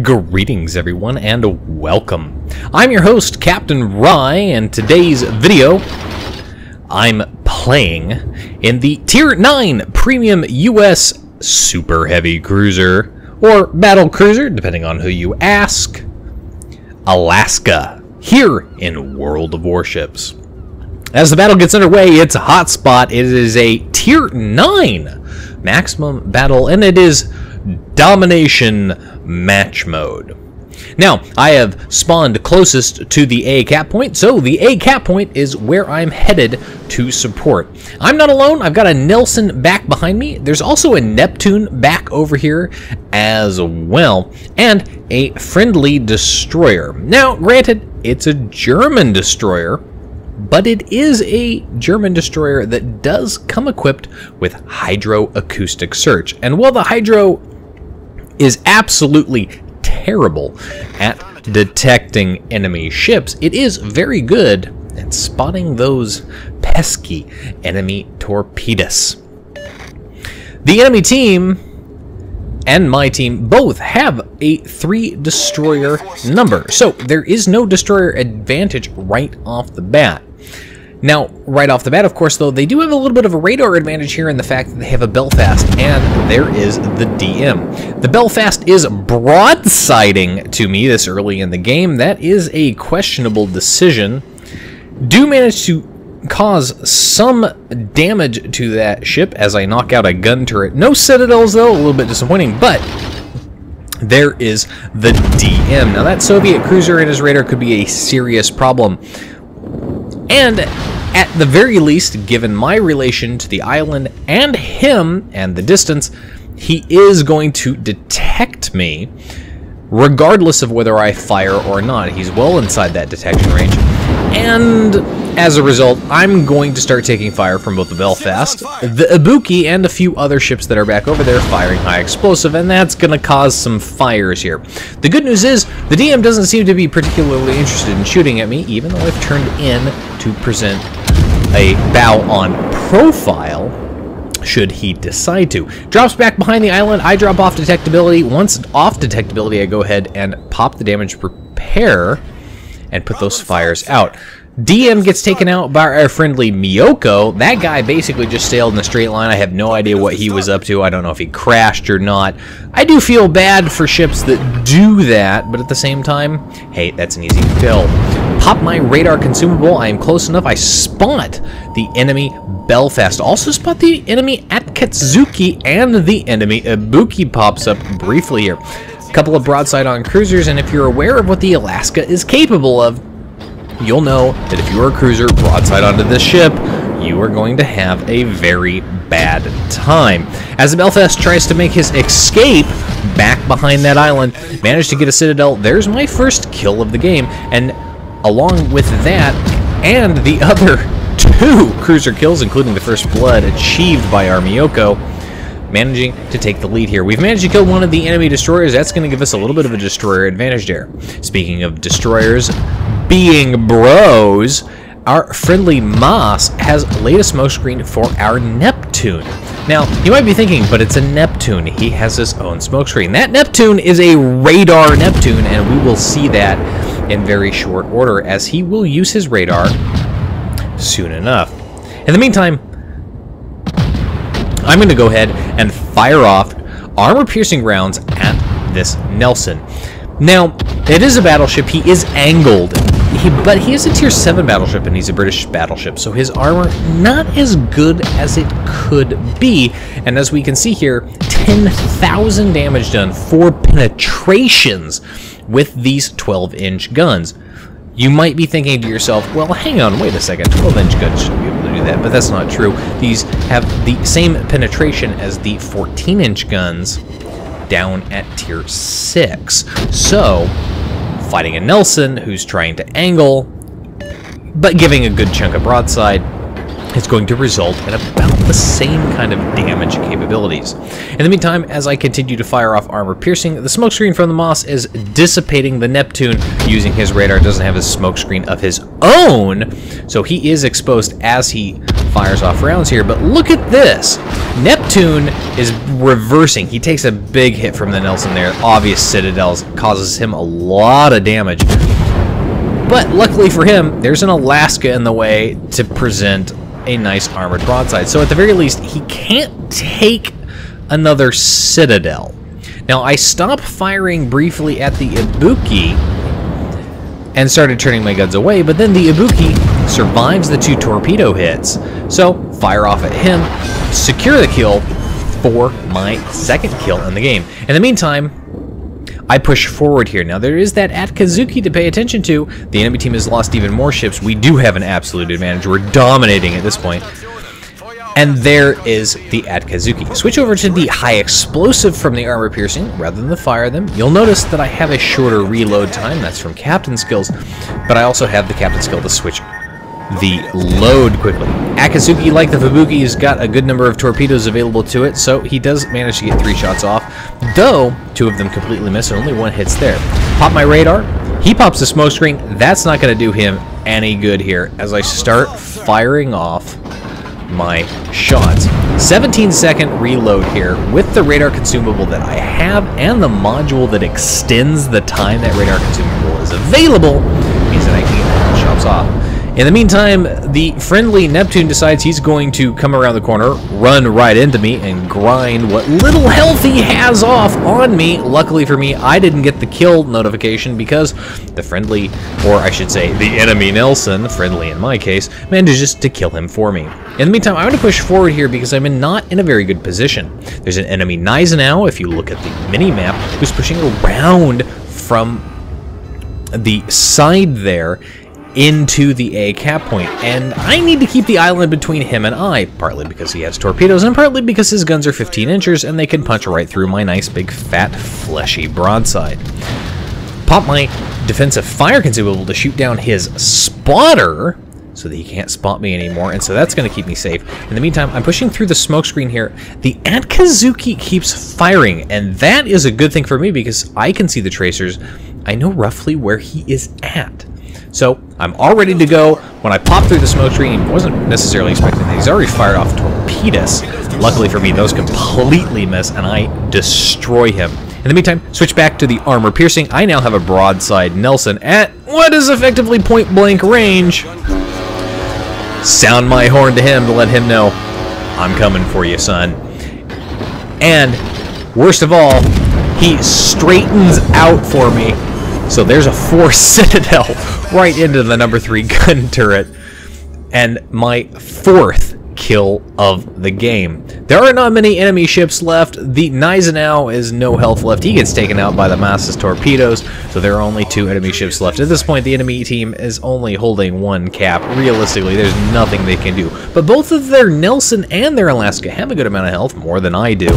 Greetings everyone and welcome. I'm your host Captain Rye, and today's video I'm playing in the Tier 9 Premium US Super Heavy Cruiser, or Battle Cruiser depending on who you ask, Alaska, here in World of Warships. As the battle gets underway, it's a hot spot. It is a Tier 9 maximum battle, and it is Domination Match Mode. Now, I have spawned closest to the A cap point, so the A cap point is where I'm headed to support. I'm not alone. I've got a Nelson back behind me. There's also a Neptune back over here as well, and a friendly destroyer. Now, granted, it's a German destroyer, but it is a German destroyer that does come equipped with hydroacoustic search. And while the hydro is absolutely terrible at detecting enemy ships, it is very good at spotting those pesky enemy torpedoes. The enemy team and my team both have a 3 destroyer number, so there is no destroyer advantage right off the bat. Now, right off the bat, of course, though, they do have a little bit of a radar advantage here in the fact that they have a Belfast, and there is the DM. The Belfast is broadsiding to me this early in the game. That is a questionable decision. Do manage to cause some damage to that ship as I knock out a gun turret. No citadels, though, a little bit disappointing, but there is the DM. Now, that Soviet cruiser and his radar could be a serious problem. And at the very least, given my relation to the island and him and the distance, he is going to detect me regardless of whether I fire or not. He's well inside that detection range. And as a result, I'm going to start taking fire from both the Belfast, the Ibuki, and a few other ships that are back over there firing high explosive, and that's going to cause some fires here. The good news is, the DM doesn't seem to be particularly interested in shooting at me, even though I've turned in to present a bow on profile, should he decide to. Drops back behind the island, I drop off detectability. Once off detectability, I go ahead and pop the damage repair and put those fires out. DM gets taken out by our friendly Miyoko. That guy basically just sailed in a straight line. I have no idea what he was up to. I don't know if he crashed or not. I do feel bad for ships that do that, but at the same time, hey, that's an easy kill. Pop my radar consumable. I am close enough. I spot the enemy Belfast. Also spot the enemy Akatsuki, and the enemy Ibuki pops up briefly here. A couple of broadside on cruisers, and if you're aware of what the Alaska is capable of, you'll know that if you're a cruiser broadside onto this ship, you are going to have a very bad time. As the Belfast tries to make his escape back behind that island, managed to get a citadel. There's my first kill of the game, and along with that and the other 2 cruiser kills, including the first blood achieved by our Miyoko, managing to take the lead here. We've managed to kill one of the enemy destroyers. That's going to give us a little bit of a destroyer advantage there. Speaking of destroyers being bros, our friendly Moss has laid a smokescreen for our Neptune. Now, you might be thinking, but it's a Neptune. He has his own smokescreen. That Neptune is a radar Neptune, and we will see that in very short order as he will use his radar soon enough. In the meantime, I'm going to go ahead and fire off armor-piercing rounds at this Nelson. Now, it is a battleship. He is angled, but he is a Tier 7 battleship, and he's a British battleship, so his armor not as good as it could be. And as we can see here, 10,000 damage done, 4 penetrations with these 12-inch guns. You might be thinking to yourself, well, hang on, wait a second, 12-inch guns shouldn't be able to do that, but that's not true. These have the same penetration as the 14-inch guns down at Tier 6. So, fighting a Nelson who's trying to angle, but giving a good chunk of broadside, is going to result in about the same kind of damage capabilities. In the meantime, as I continue to fire off armor piercing, the smokescreen from the Moss is dissipating the Neptune using his radar. Doesn't have his smokescreen of his own, so he is exposed as he fires off rounds here. But look at this. Neptune is reversing. He takes a big hit from the Nelson there. Obvious Citadels causes him a lot of damage. But luckily for him, there's an Alaska in the way to present a nice armored broadside. So at the very least, he can't take another Citadel. Now, I stopped firing briefly at the Ibuki and started turning my guns away, but then the Ibuki survives the 2 torpedo hits. So fire off at him, secure the kill for my second kill in the game. In the meantime, I push forward here. Now, there is that Atkazuki to pay attention to. The enemy team has lost even more ships. We do have an absolute advantage. We're dominating at this point. And there is the Atkazuki. Switch over to the high explosive from the armor piercing rather than the fire them. You'll notice that I have a shorter reload time. That's from captain skills. But I also have the captain skill to switch the load quickly. Akazuki, like the Fubuki, has got a good number of torpedoes available to it, so he does manage to get 3 shots off, though 2 of them completely miss and only 1 hits there. Pop my radar, he pops the smoke screen. That's not going to do him any good here as I start firing off my shots. 17-second reload here with the radar consumable that I have and the module that extends the time that radar consumable is available means that I can get shots off. In the meantime, the friendly Neptune decides he's going to come around the corner, run right into me, and grind what little health he has off on me. Luckily for me, I didn't get the kill notification because the friendly, or I should say the enemy Nelson, friendly in my case, manages to kill him for me. In the meantime, I'm going to push forward here because I'm not in a very good position. There's an enemy Gneisenau, if you look at the mini-map, who's pushing around from the side there into the A cap point, and I need to keep the island between him and I, partly because he has torpedoes and partly because his guns are 15 inches and they can punch right through my nice big fat fleshy broadside. Pop my defensive fire consumable to shoot down his spotter so that he can't spot me anymore, and so that's going to keep me safe. In the meantime, I'm pushing through the smoke screen here. The Atkazuki keeps firing, and that is a good thing for me because I can see the tracers. I know roughly where he is at. So I'm all ready to go. When I pop through the smoke screen, I wasn't necessarily expecting that. He's already fired off torpedoes. Luckily for me, those completely miss, and I destroy him. In the meantime, switch back to the armor piercing. I now have a broadside Nelson at what is effectively point-blank range. Sound my horn to him to let him know I'm coming for you, son. And worst of all, he straightens out for me. So there's a 4 Citadel right into the number 3 gun turret, and my 4th kill of the game. There are not many enemy ships left. The Gneisenau is no health left. He gets taken out by the Mass's torpedoes, so there are only 2 enemy ships left. At this point, the enemy team is only holding 1 cap. Realistically, there's nothing they can do. But both of their Nelson and their Alaska have a good amount of health, more than I do.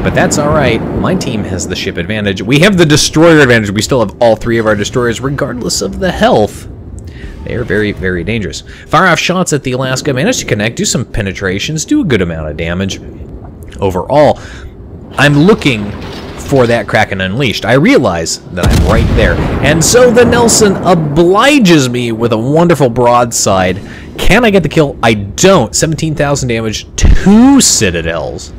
But that's alright, my team has the ship advantage. We have the destroyer advantage. We still have all 3 of our destroyers, regardless of the health. They are very, very dangerous. Fire off shots at the Alaska, manage to connect, do some penetrations, do a good amount of damage. Overall, I'm looking for that Kraken Unleashed. I realize that I'm right there. And so the Nelson obliges me with a wonderful broadside. Can I get the kill? I don't. 17,000 damage, 2 Citadels.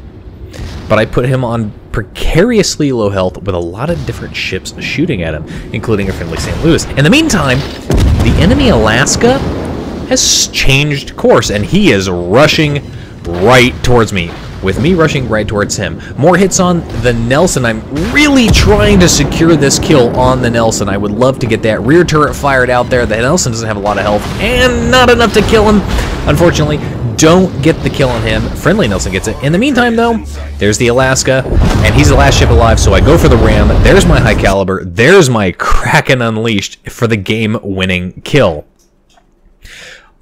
But I put him on precariously low health with a lot of different ships shooting at him, including a friendly St. Louis. In the meantime, the enemy Alaska has changed course, and he is rushing right towards me, with me rushing right towards him. More hits on the Nelson. I'm really trying to secure this kill on the Nelson. I would love to get that rear turret fired out there. The Nelson doesn't have a lot of health, and not enough to kill him. Unfortunately, don't get the kill on him. Friendly Nelson gets it. In the meantime, though, there's the Alaska, and he's the last ship alive, so I go for the ram. There's my high caliber. There's my Kraken Unleashed for the game-winning kill.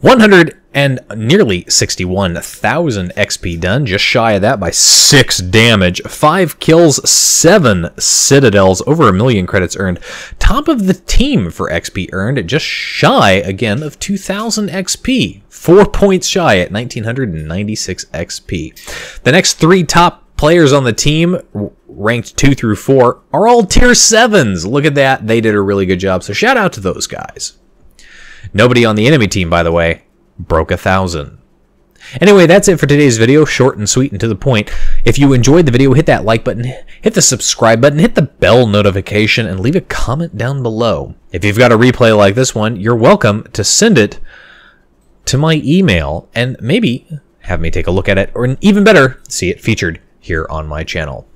100 and nearly 61,000 XP done, just shy of that by 6 damage, 5 kills, 7 citadels, over 1 million credits earned. Top of the team for XP earned, just shy again of 2,000 XP, 4 points shy at 1,996 XP. The next 3 top players on the team, ranked 2 through 4, are all tier 7s. Look at that, they did a really good job, so shout out to those guys. Nobody on the enemy team, by the way, broke 1,000. Anyway, that's it for today's video. Short and sweet and to the point. If you enjoyed the video, hit that like button, hit the subscribe button, hit the bell notification, and leave a comment down below. If you've got a replay like this one, you're welcome to send it to my email and maybe have me take a look at it, or even better, see it featured here on my channel.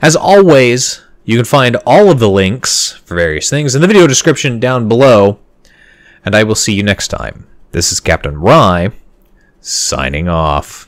As always, you can find all of the links for various things in the video description down below, and I will see you next time. This is Captain Rye, signing off.